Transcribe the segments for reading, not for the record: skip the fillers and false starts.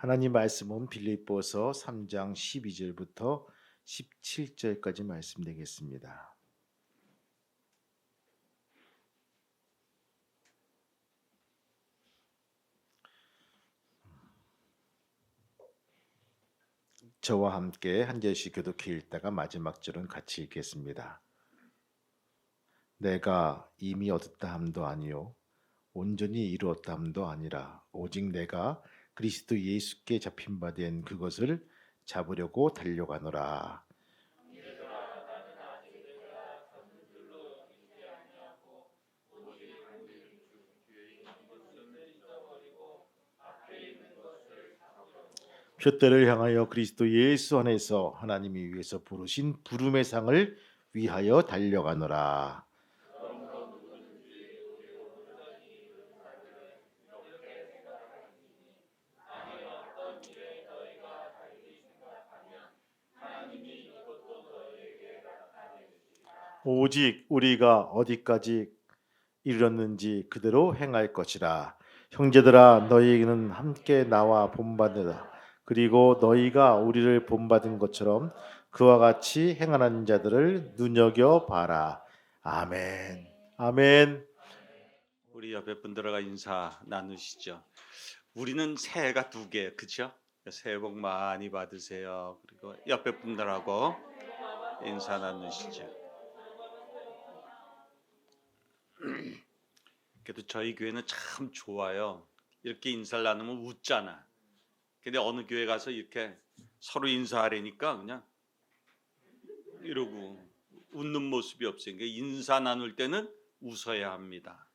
하나님 말씀은 빌립보서 3장 12절부터 17절까지 말씀되겠습니다. 저와 함께 한 절씩 교독해 읽다가 마지막 절은 같이 읽겠습니다. 내가 이미 얻었다 함도 아니요 온전히 이루었다 함도 아니라 오직 내가 그리스도 예수께 잡힌 바 된 그것을 잡으려고 달려가노라. 표대를 향하여 그리스도 예수 안에서 하나님이 위해서 부르신 부름의 상을 위하여 달려가노라. 오직 우리가 어디까지 이르렀는지 그대로 행할 것이라. 형제들아 너희는 함께 나와 본받으라. 그리고 너희가 우리를 본받은 것처럼 그와 같이 행하는 자들을 눈여겨 봐라. 아멘. 아멘. 우리 옆에 분들과 인사 나누시죠. 우리는 새해가 2개, 그렇죠? 새해 복 많이 받으세요. 그리고 옆에 분들하고 인사 나누시죠. 그래도 저희 교회는 참 좋아요. 이렇게 인사를 나누면 웃잖아. 근데 어느 교회 가서 이렇게 서로 인사하려니까 그냥 이러고 웃는 모습이 없으니까 인사 나눌 때는 웃어야 합니다.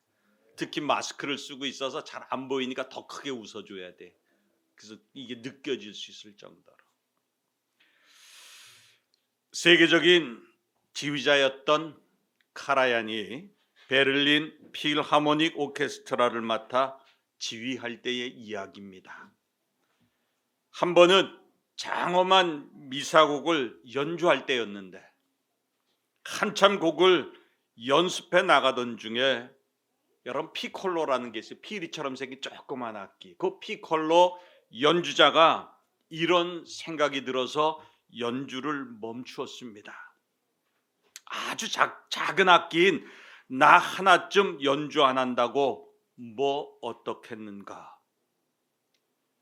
특히 마스크를 쓰고 있어서 잘 안 보이니까 더 크게 웃어줘야 돼. 그래서 이게 느껴질 수 있을 정도로. 세계적인 지휘자였던 카라얀이 베를린 필하모닉 오케스트라를 맡아 지휘할 때의 이야기입니다. 한 번은 장엄한 미사곡을 연주할 때였는데 한참 곡을 연습해 나가던 중에 여러분 피콜로라는 게 있어요. 피리처럼 생긴 조그만 악기. 그 피콜로 연주자가 이런 생각이 들어서 연주를 멈추었습니다. 아주 작은 악기인 나 하나쯤 연주 안 한다고 뭐 어떻겠는가.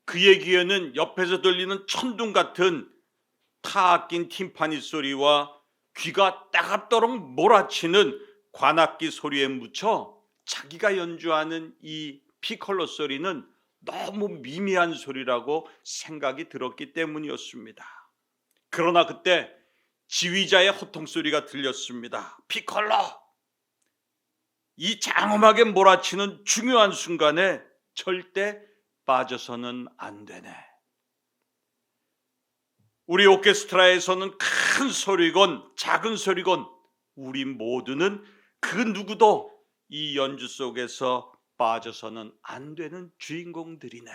그의 귀에는 옆에서 들리는 천둥 같은 타악긴 팀파니 소리와 귀가 따갑도록 몰아치는 관악기 소리에 묻혀 자기가 연주하는 이 피콜로 소리는 너무 미미한 소리라고 생각이 들었기 때문이었습니다. 그러나 그때 지휘자의 호통 소리가 들렸습니다. 피콜로! 이 장엄하게 몰아치는 중요한 순간에 절대 빠져서는 안 되네. 우리 오케스트라에서는 큰 소리건 작은 소리건 우리 모두는 그 누구도 이 연주 속에서 빠져서는 안 되는 주인공들이네.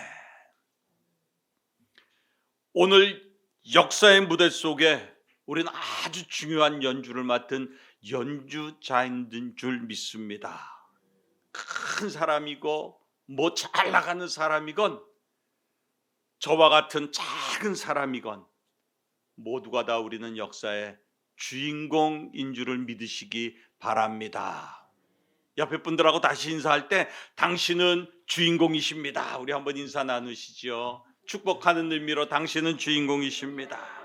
오늘 역사의 무대 속에 우리는 아주 중요한 연주를 맡은 연주자인 줄 믿습니다. 큰 사람이고 뭐 잘 나가는 사람이건 저와 같은 작은 사람이건 모두가 다 우리는 역사의 주인공인 줄을 믿으시기 바랍니다. 옆에 분들하고 다시 인사할 때 당신은 주인공이십니다. 우리 한번 인사 나누시죠. 축복하는 의미로 당신은 주인공이십니다.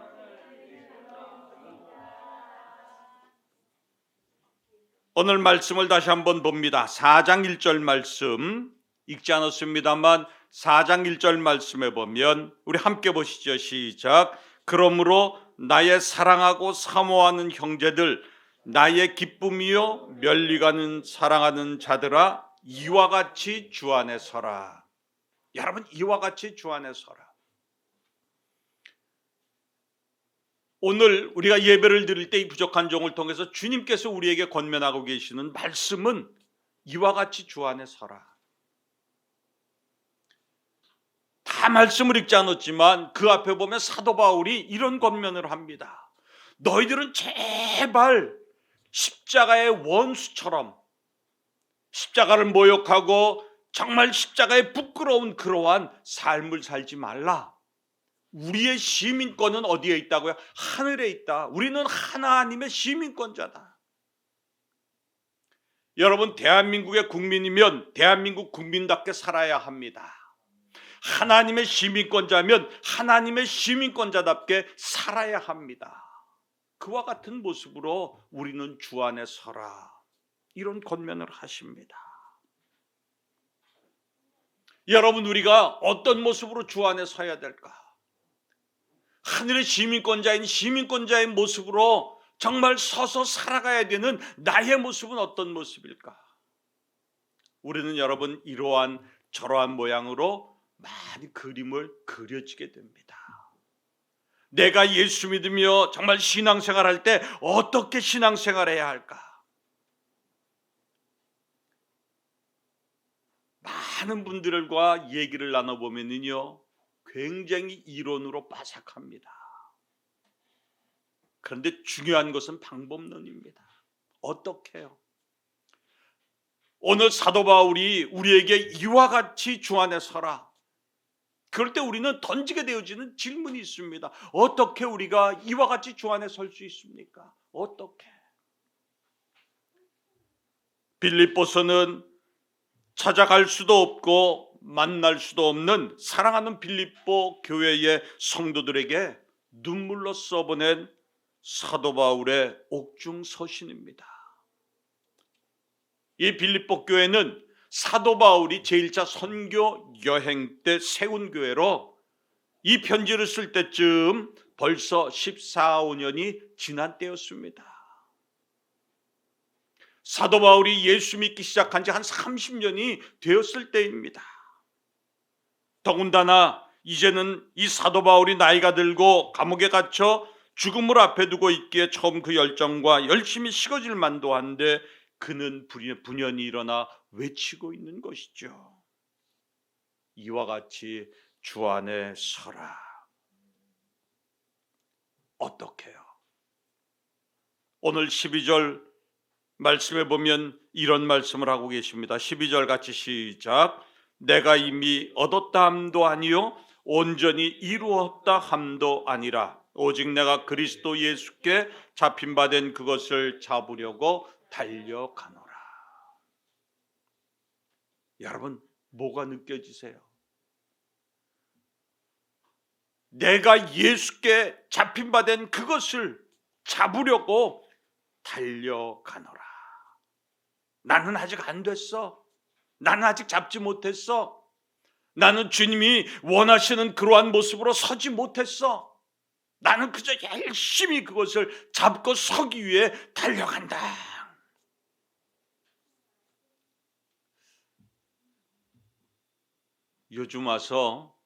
오늘 말씀을 다시 한번 봅니다. 4장 1절 말씀 읽지 않았습니다만 4장 1절 말씀에 보면 우리 함께 보시죠. 시작. 그러므로 나의 사랑하고 사모하는 형제들, 나의 기쁨이요 면류가는 사랑하는 자들아, 이와 같이 주 안에 서라. 여러분, 이와 같이 주 안에 서라. 오늘 우리가 예배를 드릴 때 이 부족한 종을 통해서 주님께서 우리에게 권면하고 계시는 말씀은 이와 같이 주 안에 서라. 다 말씀을 읽지 않았지만 그 앞에 보면 사도 바울이 이런 권면을 합니다. 너희들은 제발 십자가의 원수처럼 십자가를 모욕하고 정말 십자가에 부끄러운 그러한 삶을 살지 말라. 우리의 시민권은 어디에 있다고요? 하늘에 있다. 우리는 하나님의 시민권자다. 여러분, 대한민국의 국민이면 대한민국 국민답게 살아야 합니다. 하나님의 시민권자면 하나님의 시민권자답게 살아야 합니다. 그와 같은 모습으로 우리는 주 안에 서라, 이런 권면을 하십니다. 여러분, 우리가 어떤 모습으로 주 안에 서야 될까? 하늘의 시민권자의 모습으로 정말 서서 살아가야 되는 나의 모습은 어떤 모습일까? 우리는 여러분, 이러한 저러한 모양으로 많이 그림을 그려지게 됩니다. 내가 예수 믿으며 정말 신앙생활할 때 어떻게 신앙생활해야 할까? 많은 분들과 얘기를 나눠보면요, 굉장히 이론으로 빠삭합니다. 그런데 중요한 것은 방법론입니다. 어떻게 해요? 오늘 사도 바울이 우리에게 이와 같이 주 안에 서라, 그럴 때 우리는 던지게 되어지는 질문이 있습니다. 어떻게 우리가 이와 같이 주 안에 설 수 있습니까? 어떻게? 빌립보서는 찾아갈 수도 없고 만날 수도 없는 사랑하는 빌립보 교회의 성도들에게 눈물로 써보낸 사도 바울의 옥중 서신입니다. 이 빌립보 교회는 사도 바울이 제1차 선교 여행 때 세운 교회로 이 편지를 쓸 때쯤 벌써 14, 15년이 지난 때였습니다. 사도 바울이 예수 믿기 시작한 지 한 30년이 되었을 때입니다. 더군다나 이제는 이 사도 바울이 나이가 들고 감옥에 갇혀 죽음을 앞에 두고 있기에 처음 그 열정과 열심히 식어질 만도 한데 그는 분연히 일어나 외치고 있는 것이죠. 이와 같이 주 안에 서라. 어떻게요? 오늘 12절 말씀에 보면 이런 말씀을 하고 계십니다. 12절 같이 시작. 내가 이미 얻었다 함도 아니요 온전히 이루었다 함도 아니라 오직 내가 그리스도 예수께 잡힌 바 된 그것을 잡으려고 달려가노라. 여러분, 뭐가 느껴지세요? 내가 예수께 잡힌 바 된 그것을 잡으려고 달려가노라. 나는 아직 안 됐어. 나는 아직 잡지 못했어. 나는 주님이 원하시는 그러한 모습으로 서지 못했어. 나는 그저 열심히 그것을 잡고 서기 위해 달려간다. 요즘 와서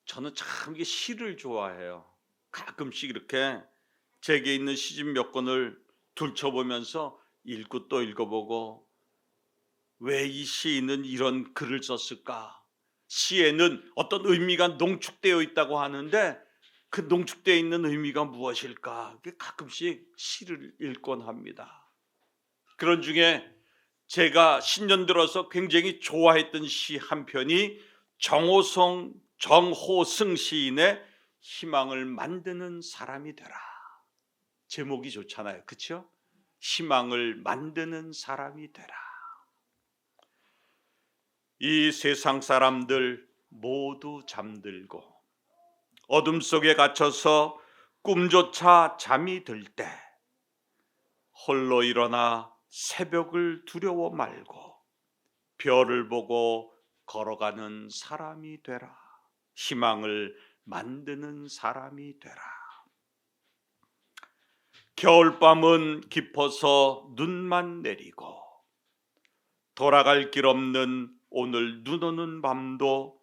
저는 참 시를 좋아해요. 가끔씩 이렇게 제게 있는 시집 몇 권을 둘쳐보면서 읽고 또 읽어보고, 왜 이 시인은 이런 글을 썼을까? 시에는 어떤 의미가 농축되어 있다고 하는데 그 농축되어 있는 의미가 무엇일까? 가끔씩 시를 읽곤 합니다. 그런 중에 제가 신년 들어서 굉장히 좋아했던 시 한 편이 정호승 시인의 희망을 만드는 사람이 되라. 제목이 좋잖아요, 그렇죠? 희망을 만드는 사람이 되라. 이 세상 사람들 모두 잠들고 어둠 속에 갇혀서 꿈조차 잠이 들 때 홀로 일어나 새벽을 두려워 말고 별을 보고 걸어가는 사람이 되라. 희망을 만드는 사람이 되라. 겨울밤은 깊어서 눈만 내리고 돌아갈 길 없는 오늘 눈 오는 밤도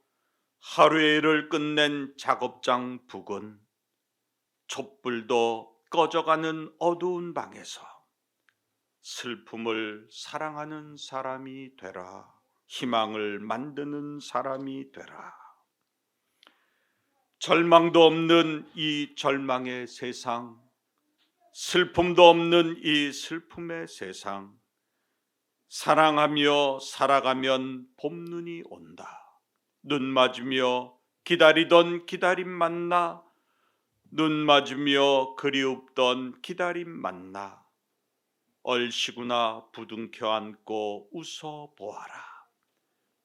하루의 일을 끝낸 작업장 부근 촛불도 꺼져가는 어두운 방에서 슬픔을 사랑하는 사람이 되라. 희망을 만드는 사람이 되라. 절망도 없는 이 절망의 세상, 슬픔도 없는 이 슬픔의 세상, 사랑하며 살아가면 봄눈이 온다. 눈 맞으며 기다리던 기다림 만나, 눈 맞으며 그리웁던 기다림 만나, 얼씨구나 부둥켜 안고 웃어 보아라.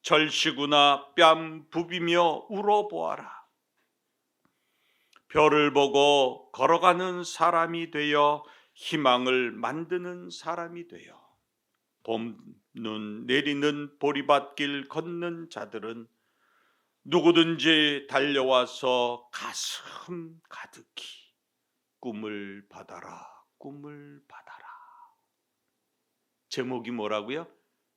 절씨구나 뺨 부비며 울어 보아라. 별을 보고 걸어가는 사람이 되어 희망을 만드는 사람이 되어 봄눈 내리는 보리밭길 걷는 자들은 누구든지 달려와서 가슴 가득히 꿈을 받아라, 꿈을 받아라. 제목이 뭐라고요?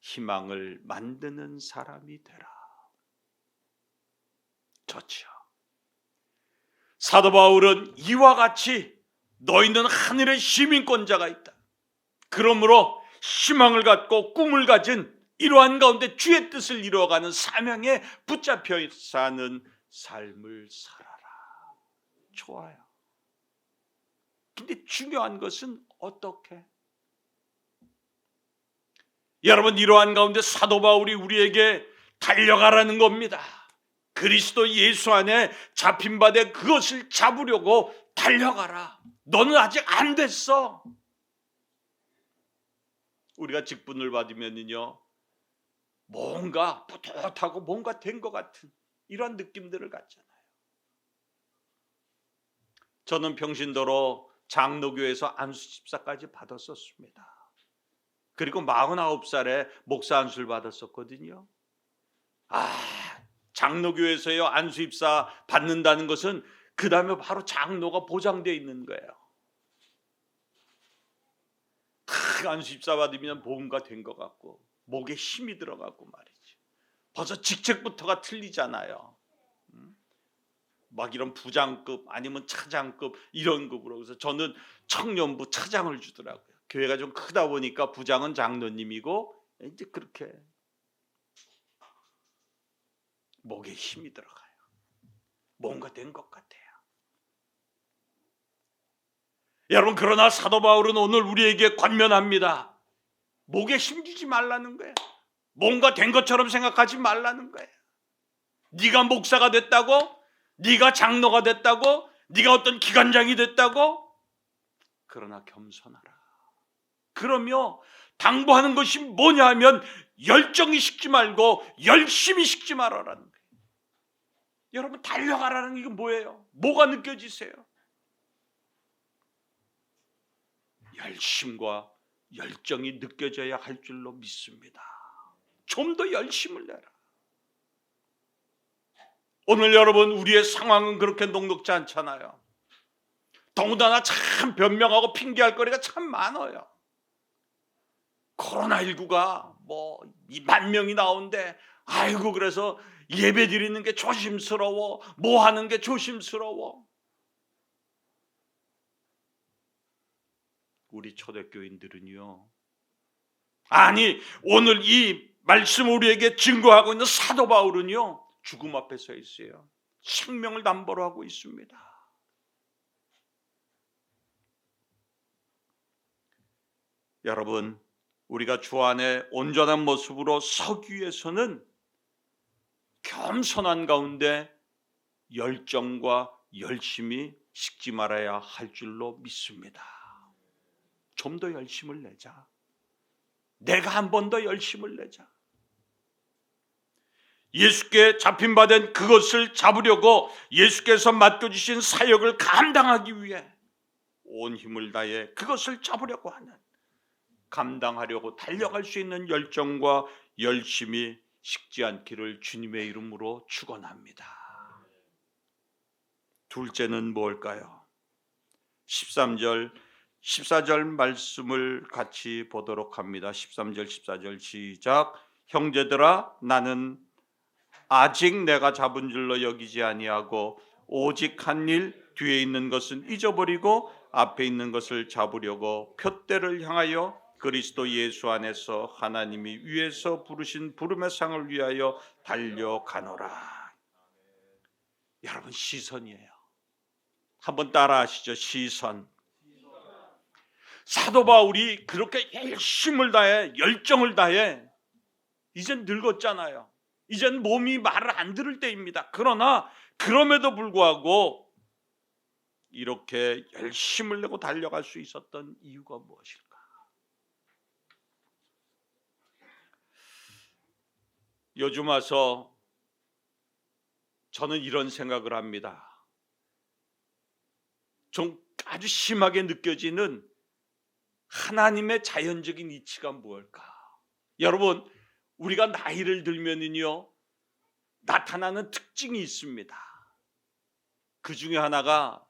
희망을 만드는 사람이 되라. 좋지요. 사도 바울은 이와 같이 너희는 하늘의 시민권자가 있다. 그러므로 희망을 갖고 꿈을 가진 이러한 가운데 주의 뜻을 이루어가는 사명에 붙잡혀 사는 삶을 살아라. 좋아요. 근데 중요한 것은 어떻게? 여러분, 이러한 가운데 사도 바울이 우리에게 달려가라는 겁니다. 그리스도 예수 안에 잡힌 바 된 그것을 잡으려고 달려가라. 너는 아직 안 됐어. 우리가 직분을 받으면요, 뭔가 뿌듯하고 뭔가 된 것 같은 이런 느낌들을 갖잖아요. 저는 평신도로 장로교에서 안수 집사까지 받았었습니다. 그리고 49살에 목사 안수를 받았었거든요. 장로교에서요 안수 집사 받는다는 것은 그 다음에 바로 장로가 보장되어 있는 거예요. 안수 집사 받으면 복음가 된 것 같고 목에 힘이 들어가고 말이죠. 벌써 직책부터가 틀리잖아요. 막 이런 부장급 아니면 차장급 이런 급으로. 그래서 저는 청년부 차장을 주더라고요. 교회가 좀 크다 보니까 부장은 장로님이고 이제 그렇게 목에 힘이 들어가요. 뭔가 된 것 같아요. 여러분, 그러나 사도 바울은 오늘 우리에게 권면합니다. 목에 힘주지 말라는 거예요. 뭔가 된 것처럼 생각하지 말라는 거예요. 네가 목사가 됐다고? 네가 장로가 됐다고? 네가 어떤 기관장이 됐다고? 그러나 겸손하라. 그러며 당부하는 것이 뭐냐 하면 열정이 식지 말고 열심히 식지 말아라는 거예요. 여러분, 달려가라는 게 뭐예요? 뭐가 느껴지세요? 열심과 열정이 느껴져야 할 줄로 믿습니다. 좀 더 열심을 내라. 오늘 여러분, 우리의 상황은 그렇게 녹록지 않잖아요. 더군다나 참 변명하고 핑계할 거리가 참 많아요. 코로나19가 뭐 2만 명이 나오는데 아이고 그래서 예배 드리는 게 조심스러워, 뭐 하는 게 조심스러워. 우리 초대교인들은요, 아니 오늘 이 말씀 우리에게 증거하고 있는 사도 바울은요 죽음 앞에 서 있어요. 생명을 담보로 하고 있습니다. 여러분, 우리가 주 안에 온전한 모습으로 서기 위해서는 겸손한 가운데 열정과 열심히 식지 말아야 할 줄로 믿습니다. 좀 더 열심을 내자. 내가 한 번 더 열심을 내자. 예수께 잡힌 바 된 그것을 잡으려고 예수께서 맡겨주신 사역을 감당하기 위해 온 힘을 다해 그것을 잡으려고 하는, 감당하려고 달려갈 수 있는 열정과 열심이 식지 않기를 주님의 이름으로 축원합니다. 둘째는 뭘까요? 13절 14절 말씀을 같이 보도록 합니다. 13절 14절 시작. 형제들아, 나는 아직 내가 잡은 줄로 여기지 아니하고 오직 한 일, 뒤에 있는 것은 잊어버리고 앞에 있는 것을 잡으려고 푯대를 향하여 그리스도 예수 안에서 하나님이 위에서 부르신 부름의 상을 위하여 달려가노라. 여러분, 시선이에요. 한번 따라하시죠. 시선. 사도 바울이 그렇게 열심을 다해, 열정을 다해, 이젠 늙었잖아요. 이젠 몸이 말을 안 들을 때입니다. 그러나 그럼에도 불구하고 이렇게 열심을 내고 달려갈 수 있었던 이유가 무엇일까? 요즘 와서 저는 이런 생각을 합니다. 좀 아주 심하게 느껴지는 하나님의 자연적인 이치가 무엇일까? 여러분, 우리가 나이를 들면은요, 나타나는 특징이 있습니다. 그 중에 하나가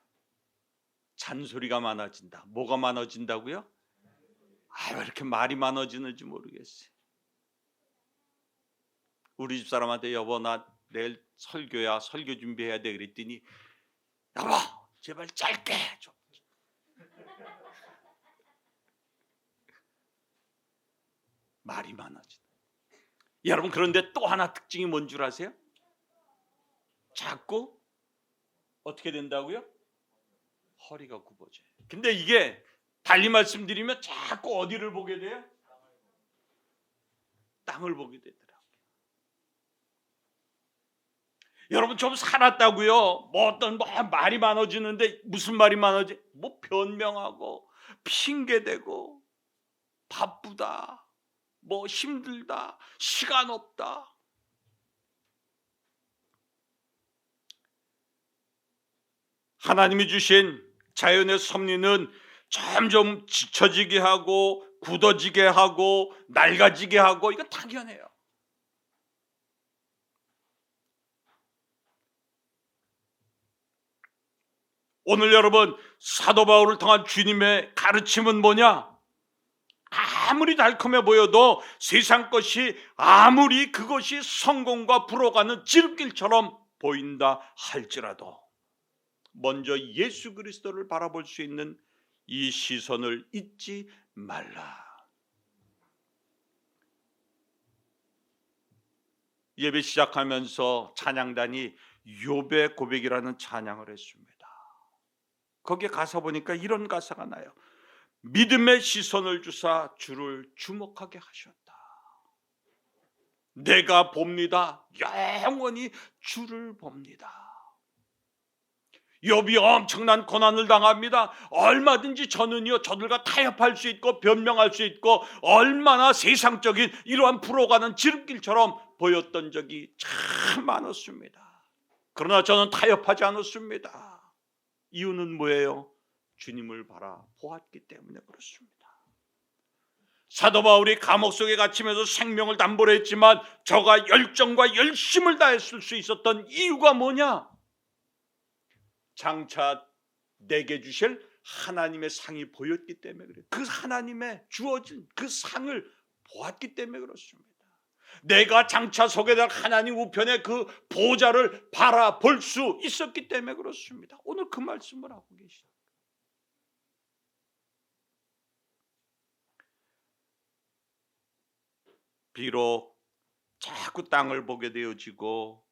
잔소리가 많아진다. 뭐가 많아진다고요? 왜 이렇게 말이 많아지는지 모르겠어요. 우리 집사람한테 여보 나 내일 설교야, 설교 준비해야 돼 그랬더니 여보 제발 짧게 해줘. 말이 많아진다. 여러분, 그런데 또 하나 특징이 뭔 줄 아세요? 자꾸 어떻게 된다고요? 허리가 굽어져요. 근데 이게 달리 말씀드리면 자꾸 어디를 보게 돼요? 땅을 보게 되더라고요. 여러분, 좀 살았다고요, 뭐 어떤 말이 많아지는데 무슨 말이 많아지? 뭐 변명하고 핑계대고 바쁘다, 뭐 힘들다, 시간 없다. 하나님이 주신 자연의 섭리는 점점 지쳐지게 하고 굳어지게 하고 낡아지게 하고, 이거 당연해요. 오늘 여러분, 사도 바울을 통한 주님의 가르침은 뭐냐? 아무리 달콤해 보여도 세상 것이 아무리 그것이 성공과 불어가는 지름길처럼 보인다 할지라도 먼저 예수 그리스도를 바라볼 수 있는 이 시선을 잊지 말라. 예배 시작하면서 찬양단이 욥의 고백이라는 찬양을 했습니다. 거기에 가사 보니까 이런 가사가 나요. 믿음의 시선을 주사 주를 주목하게 하셨다. 내가 봅니다. 영원히 주를 봅니다. 욥이 엄청난 고난을 당합니다. 얼마든지 저는요, 저들과 타협할 수 있고 변명할 수 있고 얼마나 세상적인 이러한 불어가는 지름길처럼 보였던 적이 참 많았습니다. 그러나 저는 타협하지 않았습니다. 이유는 뭐예요? 주님을 바라보았기 때문에 그렇습니다. 사도 바울이 감옥 속에 갇히면서 생명을 담보로 했지만 저가 열정과 열심을 다했을 수 있었던 이유가 뭐냐? 장차 내게 주실 하나님의 상이 보였기 때문에 그래요. 그 하나님의 주어진 그 상을 보았기 때문에 그렇습니다. 내가 장차 서게 될 하나님 우편의 그 보좌를 바라볼 수 있었기 때문에 그렇습니다. 오늘 그 말씀을 하고 계시다. 비록 자꾸 땅을 보게 되어지고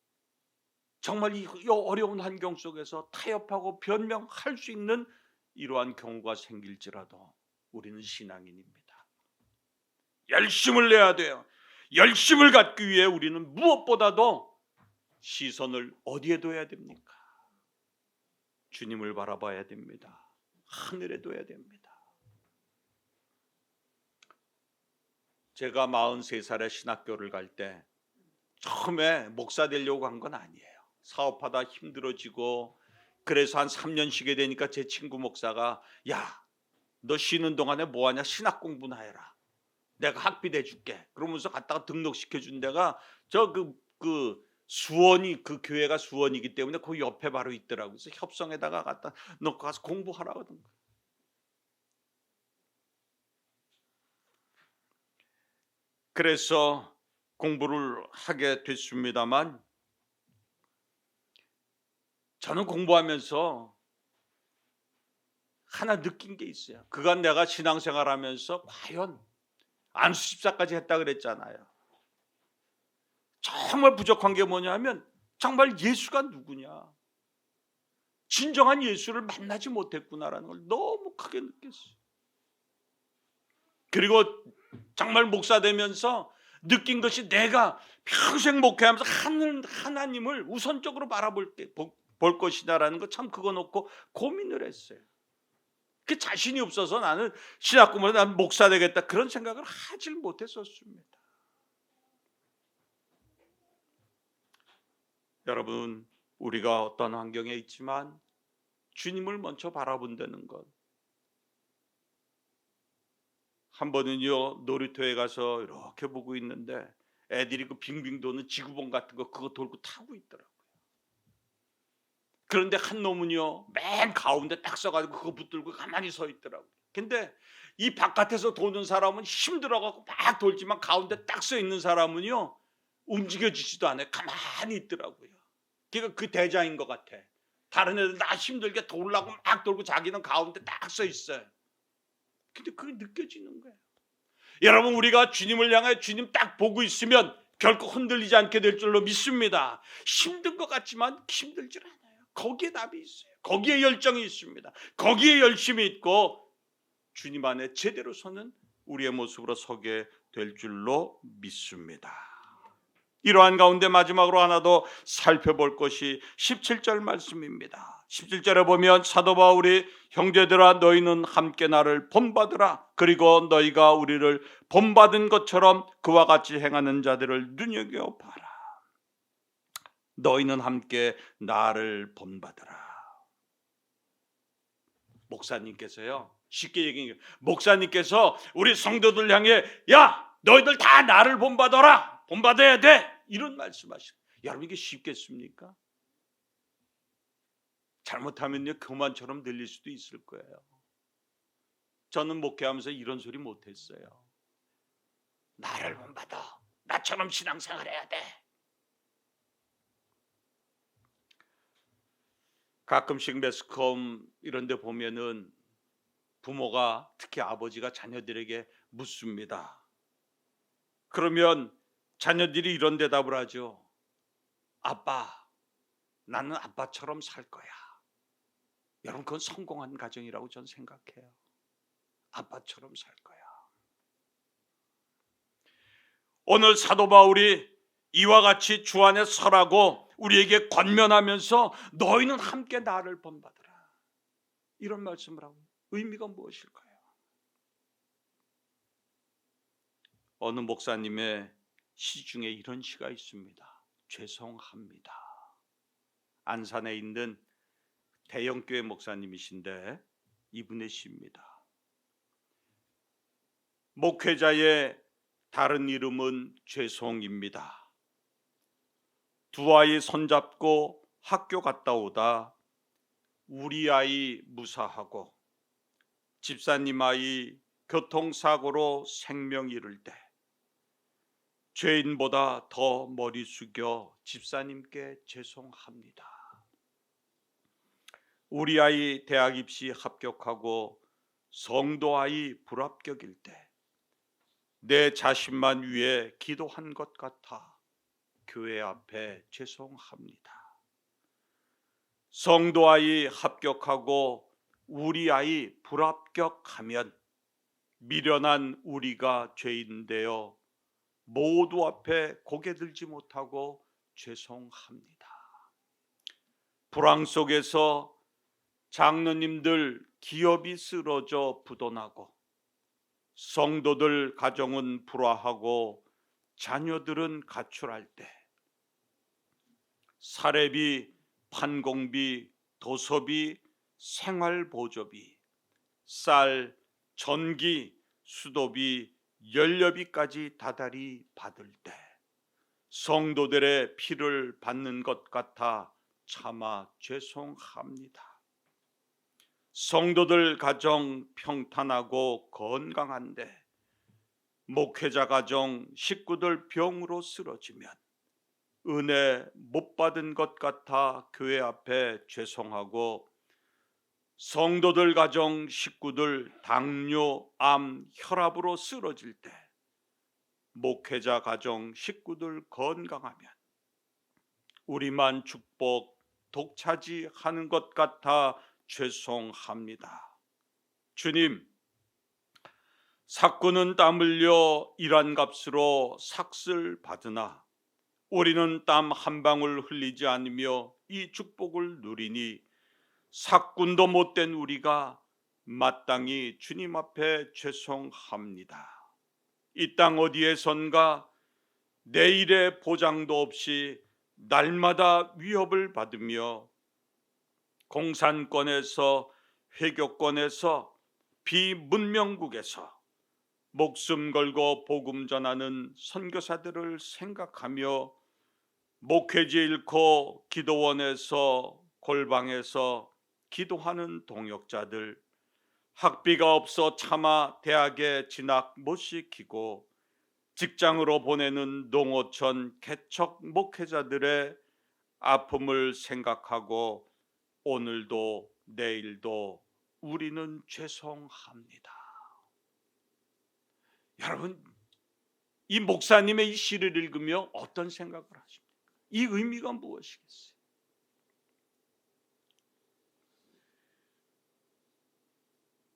정말 이 어려운 환경 속에서 타협하고 변명할 수 있는 이러한 경우가 생길지라도 우리는 신앙인입니다. 열심을 내야 돼요. 열심을 갖기 위해 우리는 무엇보다도 시선을 어디에 둬야 됩니까? 주님을 바라봐야 됩니다. 하늘에 둬야 됩니다. 제가 43살에 신학교를 갈 때 처음에 목사 되려고 한 건 아니에요. 사업하다 힘들어지고 그래서 한 3년 쉬게 되니까 제 친구 목사가 야, 너 쉬는 동안에 뭐하냐? 신학 공부나 해라. 내가 학비 내줄게. 그러면서 갔다가 등록시켜준 데가 저 수원이, 그 교회가 수원이기 때문에 그 옆에 바로 있더라고요. 그래서 협성에다가 갖다 놓고 가서 공부하라거든. 그래서 공부를 하게 됐습니다만 저는 공부하면서 하나 느낀 게 있어요. 그간 내가 신앙생활하면서 과연 안수 집사까지 했다 그랬잖아요. 정말 부족한 게 뭐냐면 정말 예수가 누구냐, 진정한 예수를 만나지 못했구나라는 걸 너무 크게 느꼈어요. 그리고 정말 목사 되면서 느낀 것이 내가 평생 목회하면서 하나님을 우선적으로 볼 것이냐라는 거 참 그거 놓고 고민을 했어요. 그 자신이 없어서 나는 신학 공부를 난 목사 되겠다 그런 생각을 하질 못했었습니다. 여러분, 우리가 어떤 환경에 있지만 주님을 먼저 바라본다는 것. 한 번은요, 놀이터에 가서 이렇게 보고 있는데 애들이 그 빙빙 도는 지구본 같은 거 그거 돌고 타고 있더라고요. 그런데 한 놈은요, 맨 가운데 딱 서가지고 그거 붙들고 가만히 서 있더라고요. 근데 이 바깥에서 도는 사람은 힘들어가고 막 돌지만 가운데 딱 서 있는 사람은요, 움직여지지도 않아요. 가만히 있더라고요. 그러니까 그 대자인 것 같아. 다른 애들 다 힘들게 돌라고 막 돌고 자기는 가운데 딱 서 있어요. 근데 그게 느껴지는 거예요. 여러분, 우리가 주님을 향해 주님 딱 보고 있으면 결코 흔들리지 않게 될 줄로 믿습니다. 힘든 것 같지만 힘들질 않아요. 거기에 답이 있어요. 거기에 열정이 있습니다. 거기에 열심이 있고 주님 안에 제대로 서는 우리의 모습으로 서게 될 줄로 믿습니다. 이러한 가운데 마지막으로 하나 더 살펴볼 것이 17절 말씀입니다. 17절에 보면 사도 바울이 형제들아 너희는 함께 나를 본받으라. 그리고 너희가 우리를 본받은 것처럼 그와 같이 행하는 자들을 눈여겨봐라. 너희는 함께 나를 본받으라. 목사님께서요, 쉽게 얘기해요. 목사님께서 우리 성도들 향해 야 너희들 다 나를 본받아라. 본받아야 돼. 이런 말씀하시고, 여러분 이게 쉽겠습니까? 잘못하면요 교만처럼 들릴 수도 있을 거예요. 저는 목회하면서 이런 소리 못했어요. 나를 본받아. 나처럼 신앙생활 해야 돼. 가끔씩 매스컴 이런 데 보면은 부모가, 특히 아버지가 자녀들에게 묻습니다. 그러면 자녀들이 이런 대답을 하죠. 아빠, 나는 아빠처럼 살 거야. 여러분 그건 성공한 가정이라고 저는 생각해요. 아빠처럼 살 거야. 오늘 사도 바울이 이와 같이 주 안에 서라고 우리에게 권면하면서 너희는 함께 나를 본받으라. 이런 말씀을 하고 의미가 무엇일까요? 어느 목사님의 시 중에 이런 시가 있습니다. 죄송합니다. 안산에 있는 대형교회 목사님이신데 이분의 시입니다. 목회자의 다른 이름은 죄송입니다. 두 아이 손잡고 학교 갔다 오다 우리 아이 무사하고 집사님 아이 교통사고로 생명 잃을 때 죄인보다 더 머리 숙여 집사님께 죄송합니다. 우리 아이 대학 입시 합격하고 성도 아이 불합격일 때 내 자신만 위해 기도한 것 같아 교회 앞에 죄송합니다. 성도 아이 합격하고 우리 아이 불합격하면 미련한 우리가 죄인 되어 모두 앞에 고개 들지 못하고 죄송합니다. 불황 속에서 장로님들 기업이 쓰러져 부도나고 성도들 가정은 불화하고 자녀들은 가출할 때 사례비, 판공비, 도서비, 생활보조비, 쌀, 전기, 수도비, 연료비까지 다달이 받을 때 성도들의 피를 받는 것 같아 차마 죄송합니다. 성도들 가정 평탄하고 건강한데 목회자 가정 식구들 병으로 쓰러지면 은혜 못 받은 것 같아 교회 앞에 죄송하고 성도들 가정 식구들 당뇨, 암, 혈압으로 쓰러질 때 목회자 가정 식구들 건강하면 우리만 축복 독차지하는 것 같아 죄송합니다. 주님, 삭구는 땀 흘려 일한 값으로 삭슬 받으나 우리는 땀 한 방울 흘리지 않으며 이 축복을 누리니 삭군도 못된 우리가 마땅히 주님 앞에 죄송합니다. 이 땅 어디에선가 내일의 보장도 없이 날마다 위협을 받으며 공산권에서 회교권에서 비문명국에서 목숨 걸고 복음 전하는 선교사들을 생각하며 목회지 잃고 기도원에서 골방에서 기도하는 동역자들, 학비가 없어 차마 대학에 진학 못 시키고 직장으로 보내는 농어촌 개척 목회자들의 아픔을 생각하고 오늘도 내일도 우리는 죄송합니다. 여러분, 이 목사님의 이 시를 읽으며 어떤 생각을 하십니까? 이 의미가 무엇이겠어요?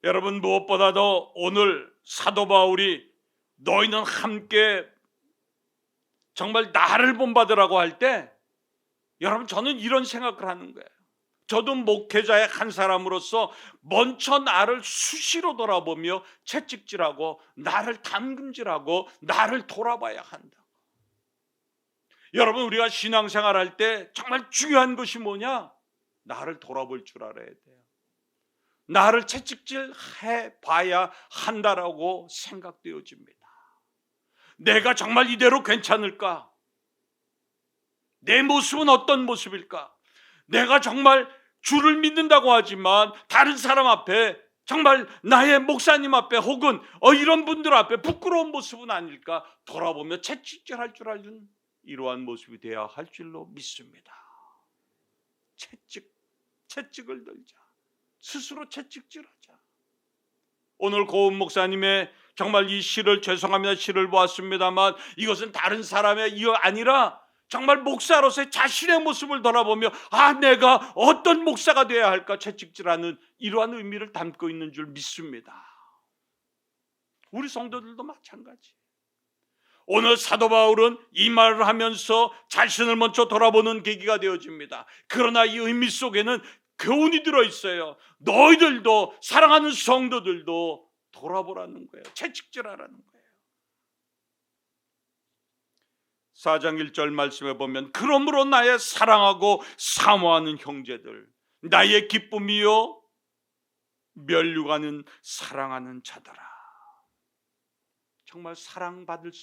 여러분, 무엇보다도 오늘 사도 바울이 너희는 함께 정말 나를 본받으라고 할 때, 여러분, 저는 이런 생각을 하는 거예요. 저도 목회자의 한 사람으로서 먼저 나를 수시로 돌아보며 채찍질하고 나를 담금질하고 나를 돌아봐야 한다. 여러분, 우리가 신앙생활할 때 정말 중요한 것이 뭐냐? 나를 돌아볼 줄 알아야 돼요. 나를 채찍질해 봐야 한다라고 생각되어집니다. 내가 정말 이대로 괜찮을까? 내 모습은 어떤 모습일까? 내가 정말 주를 믿는다고 하지만 다른 사람 앞에, 정말 나의 목사님 앞에 혹은 이런 분들 앞에 부끄러운 모습은 아닐까? 돌아보며 채찍질할 줄 아는 이러한 모습이 되어야 할 줄로 믿습니다. 채찍을 들자. 스스로 채찍질하자. 오늘 고은 목사님의 정말 이 시를, 죄송합니다, 시를 보았습니다만 이것은 다른 사람의 이유 아니라 정말 목사로서의 자신의 모습을 돌아보며 내가 어떤 목사가 되어야 할까 채찍질하는 이러한 의미를 담고 있는 줄 믿습니다. 우리 성도들도 마찬가지. 오늘 사도 바울은 이 말을 하면서 자신을 먼저 돌아보는 계기가 되어집니다. 그러나 이 의미 속에는 교훈이 들어있어요. 너희들도, 사랑하는 성도들도 돌아보라는 거예요. 채찍질하라는 거예요. 4장 1절 말씀에 보면 그러므로 나의 사랑하고 사모하는 형제들, 나의 기쁨이요 면류관은 사랑하는 자들아. 정말 사랑받을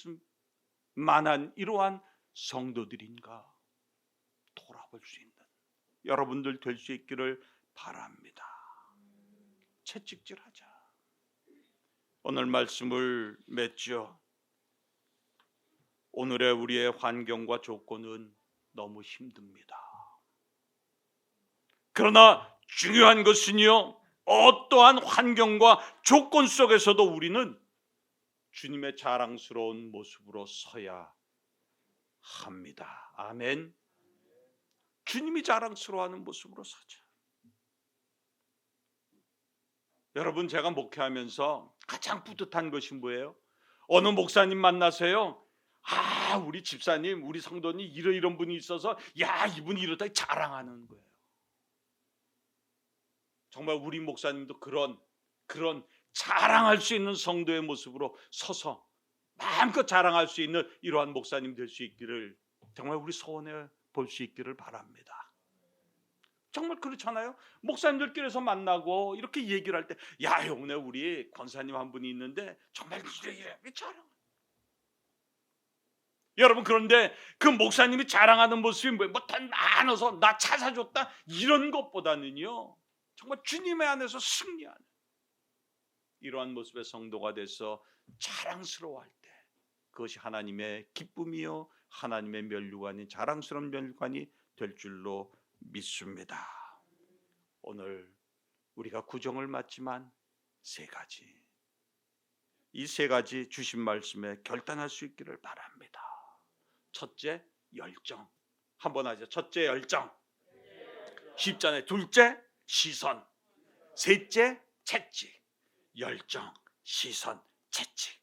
만한 이러한 성도들인가 돌아볼 수 있는 여러분들 될 수 있기를 바랍니다. 채찍질하자. 오늘 말씀을 맺죠. 오늘의 우리의 환경과 조건은 너무 힘듭니다. 그러나 중요한 것은요, 어떠한 환경과 조건 속에서도 우리는 주님의 자랑스러운 모습으로 서야 합니다. 아멘. 주님이 자랑스러워하는 모습으로 서자. 여러분, 제가 목회하면서 가장 뿌듯한 것이 뭐예요? 어느 목사님 만나서요, 우리 집사님, 우리 성도님 이런 분이 있어서 이분이 이러다 자랑하는 거예요. 정말 우리 목사님도 그런 자랑할 수 있는 성도의 모습으로 서서 마음껏 자랑할 수 있는 이러한 목사님 될 수 있기를 정말 우리 소원해 볼 수 있기를 바랍니다. 정말 그렇잖아요. 목사님들끼리서 만나고 이렇게 얘기를 할 때, 요번에 우리 권사님 한 분이 있는데 정말 이렇게 자랑. 여러분, 그런데 그 목사님이 자랑하는 모습이 뭐예요? 다 나눠서 나 차 사줬다 이런 것보다는요, 정말 주님의 안에서 승리하는 이러한 모습의 성도가 돼서 자랑스러워할 때 그것이 하나님의 기쁨이요 하나님의 면류관이, 자랑스러운 면류관이 될 줄로 믿습니다. 오늘 우리가 구정을 맞지만 이 세 가지 주신 말씀에 결단할 수 있기를 바랍니다. 첫째, 열정. 한번 하죠. 첫째, 열정. 십자네. 둘째, 시선. 셋째, 채찍. 열정, 시선, 채찍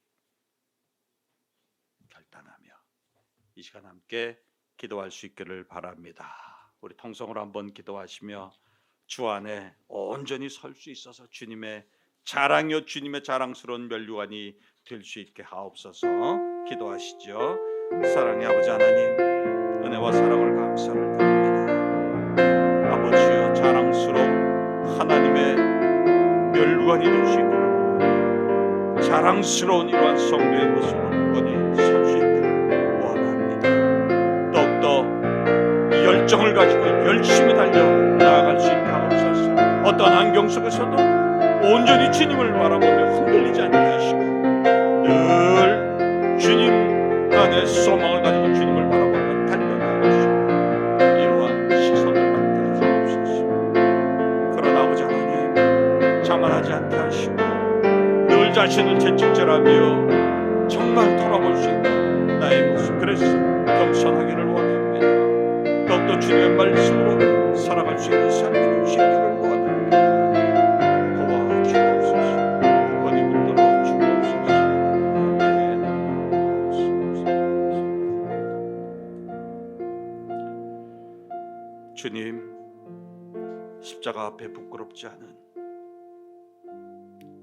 결단하며 이 시간 함께 기도할 수 있기를 바랍니다. 우리 통성으로 한번 기도하시며 주 안에 온전히 설 수 있어서 주님의 자랑이요 주님의 자랑스러운 면류관이 될 수 있게 하옵소서. 기도하시죠. 사랑의 아버지 하나님, 은혜와 사랑을 감사를 드립니다. 아버지여, 자랑스러운 하나님의 면류관이 될 수 있기를 원합니다. 자랑스러운 이러한 성도의 모습을 굳건히 설 수 있기를 원합니다. 더욱더 열정을 가지고 열심히 달려 나아갈 수 있게 하옵소서. 어떤 환경 속에서도 온전히 주님을 바라보며 흔들리지 않게 하시고 늘 주님 안에 소망을 가지고 주님을 바라보며 달려나갈 수 있는 이러한 시선을 갖게 하옵소서. 그러나 아버지 하나님, 자만하지 않게 하시고 늘 자신을 채찍질하며 정말 돌아볼 수 있는 나의 모습, 그래서 겸손하기를 원합니다. 더욱더 주님의 말씀으로 살아갈 수 있는 삶이 될 수 있기를 원합니다. 도와 주옵소서. 굳건히 붙들어 주옵소서. 주님, 십자가 앞에 부끄럽지 않은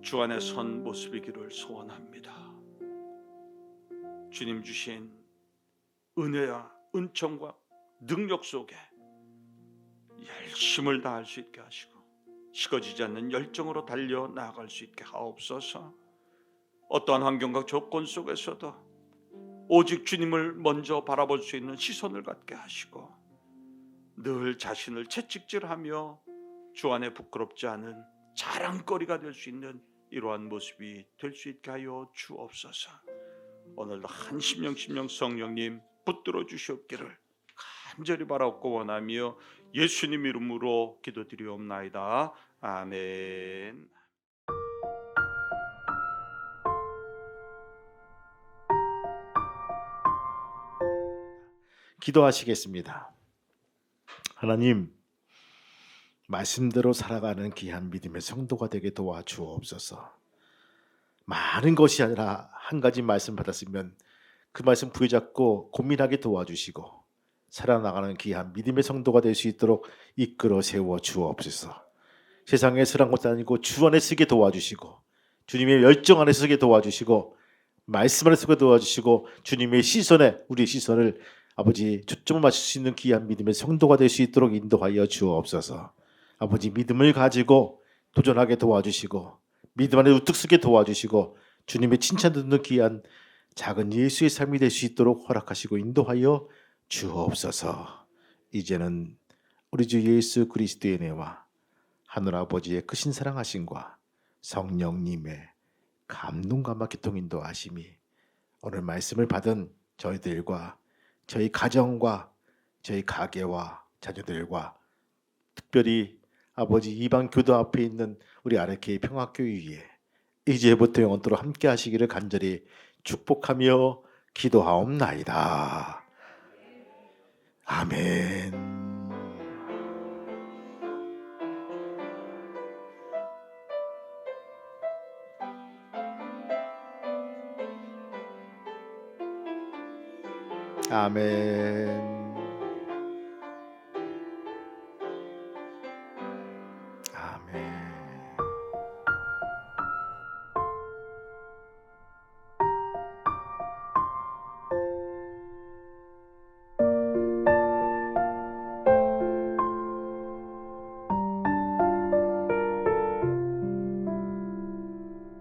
주 안에 선 모습이기를 소원합니다. 주님 주신 은혜와 은총과 능력 속에 열심을 다할 수 있게 하시고 식어지지 않는 열정으로 달려 나아갈 수 있게 하옵소서. 어떠한 환경과 조건 속에서도 오직 주님을 먼저 바라볼 수 있는 시선을 갖게 하시고 늘 자신을 채찍질하며 주 안에 부끄럽지 않은 자랑거리가 될 수 있는 이러한 모습이 될 수 있게 하여 주옵소서. 오늘도 한 심령 성령님 붙들어 주시옵기를 간절히 바라옵고 원하며 예수님 이름으로 기도드리옵나이다. 아멘. 기도하시겠습니다. 하나님, 말씀대로 살아가는 귀한 믿음의 성도가 되게 도와주옵소서. 많은 것이 아니라 한 가지 말씀 받았으면 그 말씀 부여잡고 고민하게 도와주시고 살아나가는 귀한 믿음의 성도가 될 수 있도록 이끌어 세워 주옵소서. 세상에 쓰란 것도 아니고 주 안에 쓰게 도와주시고 주님의 열정 안에 쓰게 도와주시고 말씀 안에 쓰게 도와주시고 주님의 시선에 우리의 시선을 아버지 초점을 맞출 수 있는 귀한 믿음의 성도가 될 수 있도록 인도하여 주옵소서. 아버지, 믿음을 가지고 도전하게 도와주시고 믿음 안에 우뚝 서게 도와주시고 주님의 칭찬 듣는 귀한 작은 예수의 삶이 될 수 있도록 허락하시고 인도하여 주옵소서. 이제는 우리 주 예수 그리스도의 은혜와 하늘 아버지의 크신 사랑하심과 성령님의 감동감화 교통 인도하심이 오늘 말씀을 받은 저희들과 저희 가정과 저희 가게와 자녀들과 특별히 아버지 이방 교도 앞에 있는 우리 아르케이 평화교회에 이제부터 영원토록 함께 하시기를 간절히 축복하며 기도하옵나이다. 아멘. 아멘.